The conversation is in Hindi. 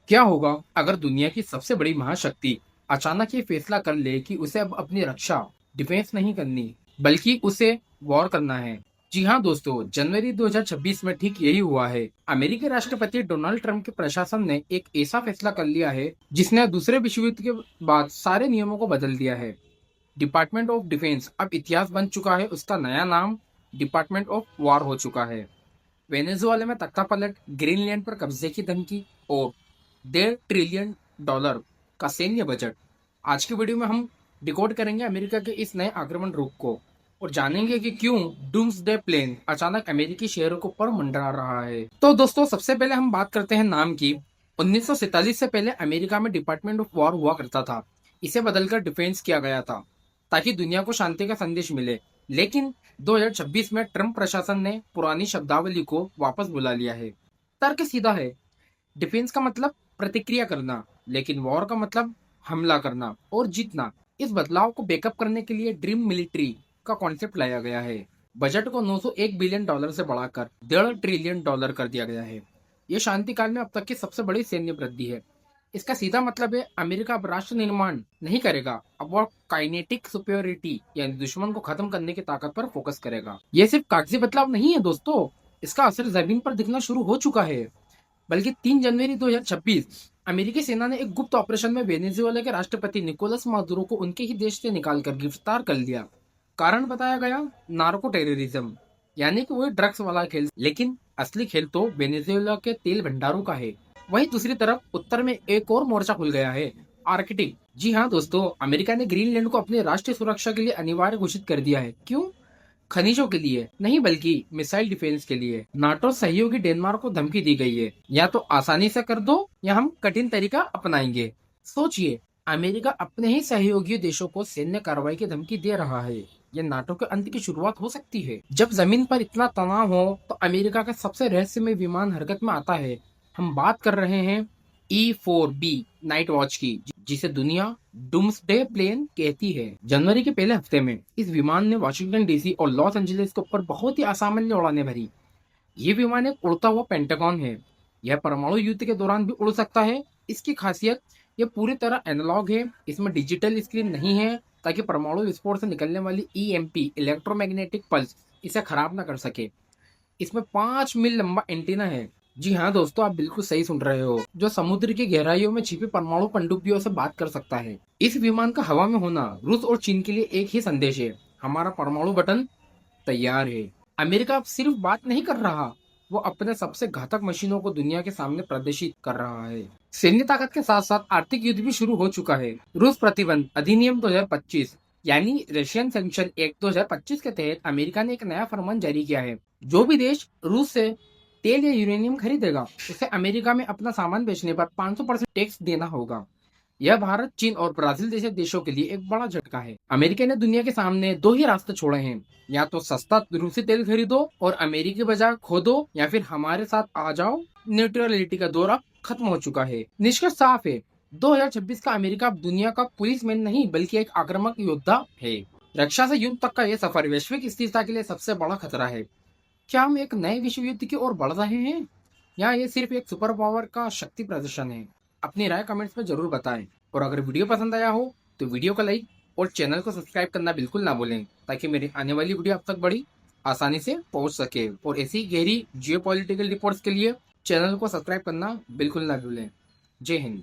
क्या होगा अगर दुनिया की सबसे बड़ी महाशक्ति अचानक ये फैसला कर ले कि उसे अब अपनी रक्षा डिफेंस नहीं करनी बल्कि उसे वॉर करना है। जी हाँ दोस्तों, जनवरी 2026 में ठीक यही हुआ है। अमेरिकी राष्ट्रपति डोनाल्ड ट्रंप के प्रशासन ने एक ऐसा फैसला कर लिया है जिसने दूसरे विश्व युद्ध के बाद सारे नियमों को बदल दिया है। डिपार्टमेंट ऑफ डिफेंस अब इतिहास बन चुका है, उसका नया नाम डिपार्टमेंट ऑफ वॉर हो चुका है। वेनेजुएला में तख्तापलट, ग्रीनलैंड पर कब्जे की धमकी और $1.5 ट्रिलियन का सैन्य बजट। आज की वीडियो में हम डिकोड करेंगे अमेरिका के इस नए आक्रमण रूप को और जानेंगे कि क्यों डूम्सडे प्लेन अचानक अमेरिकी शहरों को पर मंडरा रहा है। तो दोस्तों, सबसे पहले हम बात करते हैं नाम की। 1947 से पहले अमेरिका में डिपार्टमेंट ऑफ वॉर हुआ करता था। इसे बदलकर डिफेंस किया गया था ताकि दुनिया को शांति का संदेश मिले। लेकिन 2026 में ट्रंप प्रशासन ने पुरानी शब्दावली को वापस बुला लिया है। तर्क सीधा है, डिफेंस का मतलब प्रतिक्रिया करना, लेकिन वॉर का मतलब हमला करना और जीतना। इस बदलाव को बैकअप करने के लिए ड्रीम मिलिट्री का कॉन्सेप्ट लाया गया है। बजट को $901 बिलियन से बढ़ाकर $1.5 ट्रिलियन कर दिया गया है। यह शांति काल में अब तक की सबसे बड़ी सैन्य वृद्धि है। इसका सीधा मतलब है अमेरिका अब राष्ट्र निर्माण नहीं करेगा, अब वो काइनेटिक सुपेरियोरिटी यानी दुश्मन को खत्म करने की ताकत पर फोकस करेगा। यह सिर्फ कागजी बदलाव नहीं है दोस्तों, इसका असर जमीन पर दिखना शुरू हो चुका है। बल्कि 3 जनवरी 2026 अमेरिकी सेना ने एक गुप्त ऑपरेशन में वेनेजुएला के राष्ट्रपति निकोलस मादुरो को उनके ही देश से निकालकर गिरफ्तार कर लिया। कारण बताया गया, नार्को टेररिज्म, यानी कि वो ड्रग्स वाला खेल। लेकिन असली खेल तो वेनेजुएला के तेल भंडारों का है। वहीं दूसरी तरफ उत्तर में एक और मोर्चा खुल गया है, आर्कटिक। जी हाँ दोस्तों, अमेरिका ने ग्रीनलैंड को अपनी राष्ट्रीय सुरक्षा के लिए अनिवार्य घोषित कर दिया है। क्यों? खनिजों के लिए नहीं, बल्कि मिसाइल डिफेंस के लिए। नाटो सहयोगी डेनमार्क को धमकी दी गई है, या तो आसानी से कर दो या हम कठिन तरीका अपनाएंगे। सोचिए, अमेरिका अपने ही सहयोगी देशों को सैन्य कार्रवाई की धमकी दे रहा है। यह नाटो के अंत की शुरुआत हो सकती है। जब जमीन पर इतना तनाव हो तो अमेरिका का सबसे रहस्यमय विमान हरकत में आता है। हम बात कर रहे हैं E-4B नाइट वॉच की, जिसे दुनिया डूम्सडे प्लेन कहती है। जनवरी के पहले हफ्ते में इस विमान ने वाशिंगटन डीसी और लॉस एंजलिस के ऊपर बहुत ही असामान्य उड़ानें भरी। ये विमान एक उड़ता हुआ पेंटागन है। यह परमाणु युद्ध के दौरान भी उड़ सकता है। इसकी खासियत, यह पूरी तरह एनालॉग है। इसमें डिजिटल स्क्रीन नहीं है ताकि परमाणु विस्फोट से निकलने वाली EMP इलेक्ट्रोमैग्नेटिक पल्स इसे खराब ना कर सके। इसमें 5 मील लंबा एंटीना है। जी हाँ दोस्तों, आप बिल्कुल सही सुन रहे हो, जो समुद्र की गहराइयों में छिपी परमाणु पनडुब्बियों से बात कर सकता है। इस विमान का हवा में होना रूस और चीन के लिए एक ही संदेश है, हमारा परमाणु बटन तैयार है। अमेरिका अब सिर्फ बात नहीं कर रहा, वो अपने सबसे घातक मशीनों को दुनिया के सामने प्रदर्शित कर रहा है। सैन्य ताकत के साथ साथ आर्थिक युद्ध भी शुरू हो चुका है। रूस प्रतिबंध अधिनियम 2025 यानी रशियन सैंक्शन एक्ट 2025 के तहत अमेरिका ने एक नया फरमान जारी किया है। जो भी देश रूस से तेल या यूरेनियम खरीदेगा, उसे अमेरिका में अपना सामान बेचने पर 500% टैक्स देना होगा। यह भारत, चीन और ब्राजील जैसे देशों के लिए एक बड़ा झटका है। अमेरिका ने दुनिया के सामने दो ही रास्ते छोड़े हैं, या तो सस्ता रूसी तेल खरीदो और अमेरिकी बाजार खो दो, या फिर हमारे साथ आ जाओ। न्यूट्रलिटी का दौरा खत्म हो चुका है। निष्कर्ष साफ है, 2026 का अमेरिका अब दुनिया का पुलिसमैन नहीं बल्कि एक आक्रामक योद्धा है। रक्षा से युद्ध तक का यह सफर वैश्विक स्थिरता के लिए सबसे बड़ा खतरा है। क्या हम एक नए विश्व युद्ध की ओर बढ़ रहे हैं, या ये सिर्फ एक सुपर पावर का शक्ति प्रदर्शन है? अपनी राय कमेंट्स में जरूर बताएं। और अगर वीडियो पसंद आया हो तो वीडियो को लाइक और चैनल को सब्सक्राइब करना बिल्कुल ना भूलें, ताकि मेरी आने वाली वीडियो आप तक बड़ी आसानी से पहुंच सके। और ऐसी गहरी जियोपॉलिटिकल रिपोर्ट्स के लिए चैनल को सब्सक्राइब करना बिल्कुल ना भूलें। जय हिंद।